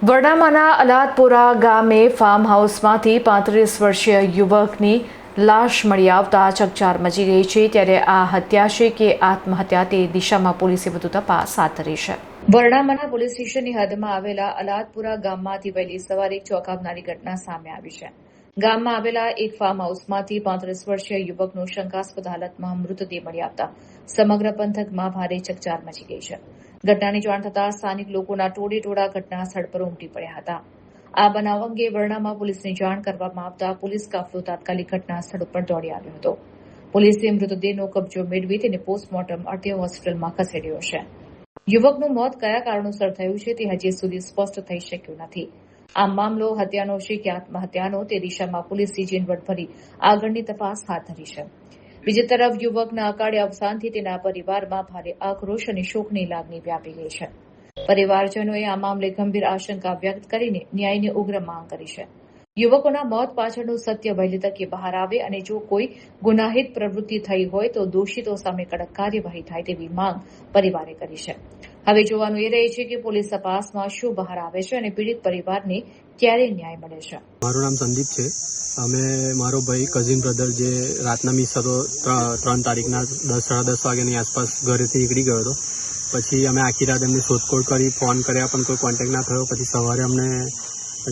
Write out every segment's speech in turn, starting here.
વરણામાના અલાદપુરા ગામે ફાર્મ હાઉસમાંથી 35 વર્ષીય યુવકની લાશ મળી આવતા ચકચાર મચી ગઈ છે। ત્યારે આ હત્યા છે કે આત્મહત્યા તે દિશામાં પોલીસે વધુ તપાસ હાથ ધરી છે। વરણામાના પોલીસ સ્ટેશનની હદમાં આવેલા અલાદપુરા ગામમાંથી વહેલી સવારે એક ચોંકાવનારી ઘટના સામે આવી છે। ગામમાં આવેલા એક ફાર્મ હાઉસમાંથી 35 વર્ષીય યુવકનો શંકાસ્પદ હાલતમાં મૃતદેહ મળી આવતા સમગ્ર પંથકમાં ભારે ચકચાર મચી ગઈ છે। ઘટનાની જાણ થતાં સ્થાનિક લોકોના ટોળે ઘટના સ્થળ પર ઉમટી પડ્યા હતા। આ બનાવ અંગે વરણામા પોલીસને જાણ કરવામાં આવતા પોલીસ કાફલો તાત્કાલિક ઘટના સ્થળ ઉપર દોડી આવ્યો હતો। પોલીસે મૃતદેહનો કબજો મેળવી તેને પોસ્ટમોર્ટમ અર્થે હોસ્પિટલમાં ખસેડ્યો છે। યુવકનું મોત કયા કારણોસર થયું છે તે હજી સુધી સ્પષ્ટ થઈ શક્યું નથી। આ મામલો હત્યાનો છે કે આત્મહત્યાનો તે દિશામાં પોલીસે ઝીણવટ ભરી આગળની તપાસ હાથ ધરી છે। બીજી તરફ યુવકના અકાળે અવસાનથી તેના પરિવારમાં ભારે આક્રોશ અને શોકની લાગણી વ્યાપી ગઈ છે। પરિવારજનોએ આ મામલે ગંભીર આશંકા વ્યક્ત કરીને ન્યાયની ઉગ્ર માંગ કરી છે। યુવકોના મોત પાછળનું સત્ય વહેલી તકે બહાર આવે અને જો કોઈ ગુનાહિત પ્રવૃત્તિ થઈ હોય તો દોષિતો સામે કડક કાર્યવાહી થાય તેવી માંગ પરિવારે કરી છે। હવે જોવાનું એ રહે છે કે પોલીસ તપાસમાં શું બહાર આવે છે અને પીડિત પરિવારને ક્યારે ન્યાય મળે છે। મારું નામ સંદીપ છે। અમે મારો ભાઈ કઝિન બ્રધર જે રાતના મિસ હતો 3 તારીખના 10-10:30 વાગ્યાની આસપાસ ઘરેથી નીકળી ગયો હતો। પછી અમે આખી રાત એમની શોધખોળ કરી, ફોન કર્યા પણ કોઈ કોન્ટેક્ટ ના થયો। પછી સવારે અમને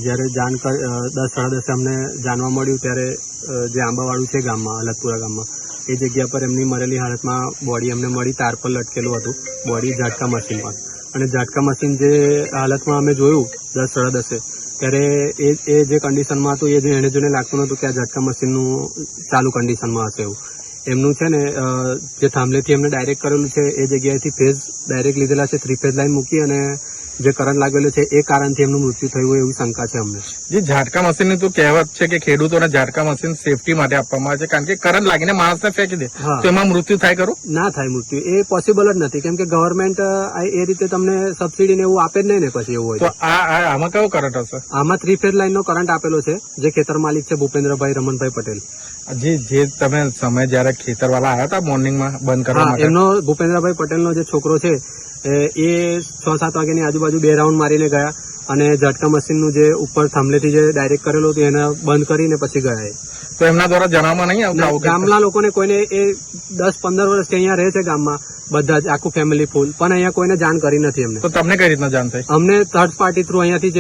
જ્યારે 10-10:30 અમને જાણવા મળ્યું ત્યારે જે આંબાવાળું છે ગામમાં, અલાદપુરા ગામમાં, એ જગ્યા પર એમની મરેલી હાલતમાં બોડી અમને મળી, તાર પર લટકેલું હતું બોડી ઝાટકા મશીન પર। અને ઝાટકા મશીન જે હાલતમાં અમે જોયું 10-10:30 ત્યારે એ જે કન્ડિશનમાં હતું એ એને જોઈને લાગતું નહોતું કે આ ઝટકા મશીનનું ચાલુ કન્ડિશનમાં હશે એવું। એમનું છે ને જે થાંભલેથી એમને ડાયરેક્ટ કરેલું છે એ જગ્યાએથી ફેઝ ડાયરેક્ટ લીધેલા છે, 3 ફેઝ લાઈન મૂકી અને જે કરંટ લાગેલો છે એ કારણથી એમનું મૃત્યુ થયું હોય એવી શંકા છે અમને। જે ઝાટકા મશીનની તો કહેવત છે કે ખેડૂતોને ઝાટકા મશીન સેફટી માટે આપવામાં આવે છે, કારણ કે કરંટ લાગીને માણસને ફેંકી દે તો એમાં મૃત્યુ થાય ખરું? ના થાય મૃત્યુ, એ પોસિબલ જ નથી, કેમ કે ગવર્મેન્ટ એ રીતે તમને સબસિડી ને એવું આપે જ નહીં ને પછી એવું હોય તો આમાં કયો કરંટ હશે? આમાં 3 ફેઝ લાઈન નો કરંટ આપેલો છે, જે ખેતર માલિક છે ભૂપેન્દ્રભાઈ રમણભાઈ પટેલ। જે તમે સમય જયારે ખેતરવાળા આવ્યા હતા મોર્નિંગમાં બંધ કરવા માટે, એમનો ભૂપેન્દ્રભાઈ પટેલનો જે છોકરો છે એ 6-7 વાગ્યાની આજુબાજુ 2 રાઉન્ડ મારીને ગયા અને ઝટકા મશીનનું જે ઉપર થાંભલેથી જે ડાયરેક્ટ કરેલું હતું એને બંધ કરીને પછી ગયા। તો એમના દ્વારા જણાવવામાં નહીં આવતું? ગામના લોકોને કોઈને એ 10-15 વર્ષથી અહીંયા રહે છે ગામમાં, બધા જ આખું ફેમિલી ફૂલ, પણ અહીંયા કોઈને જાણ કરી નથી એમને। તો તમને કઈ રીતના જાણ થઈ? અમને થર્ડ પાર્ટી થ્રુ અહીંયાથી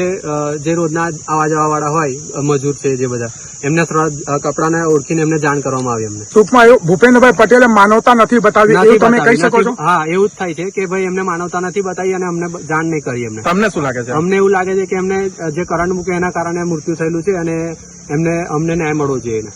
જે રોજના આવવા જવા વાળા હોય મજૂર છે જે બધા, એમને કપડાને ઓળખીને એમને જાણ કરવામાં આવી અમને। ટૂંકમાં ભૂપેન્દ્રભાઈ પટેલે માનવતા નથી બતાવી એવું તમે કહી શકો છો? હા, એવું જ થાય છે કે ભાઈ એમને માનવતા નથી બતાવી અને અમને જાણ નહીં કરી એમને। તમને શું લાગે છે? અમને એવું લાગે છે કે એમને જે કરંટ મૂકે એના કારણે મૃત્યુ થયેલું છે અને અમને ન્યાય મળવો જોઈએ।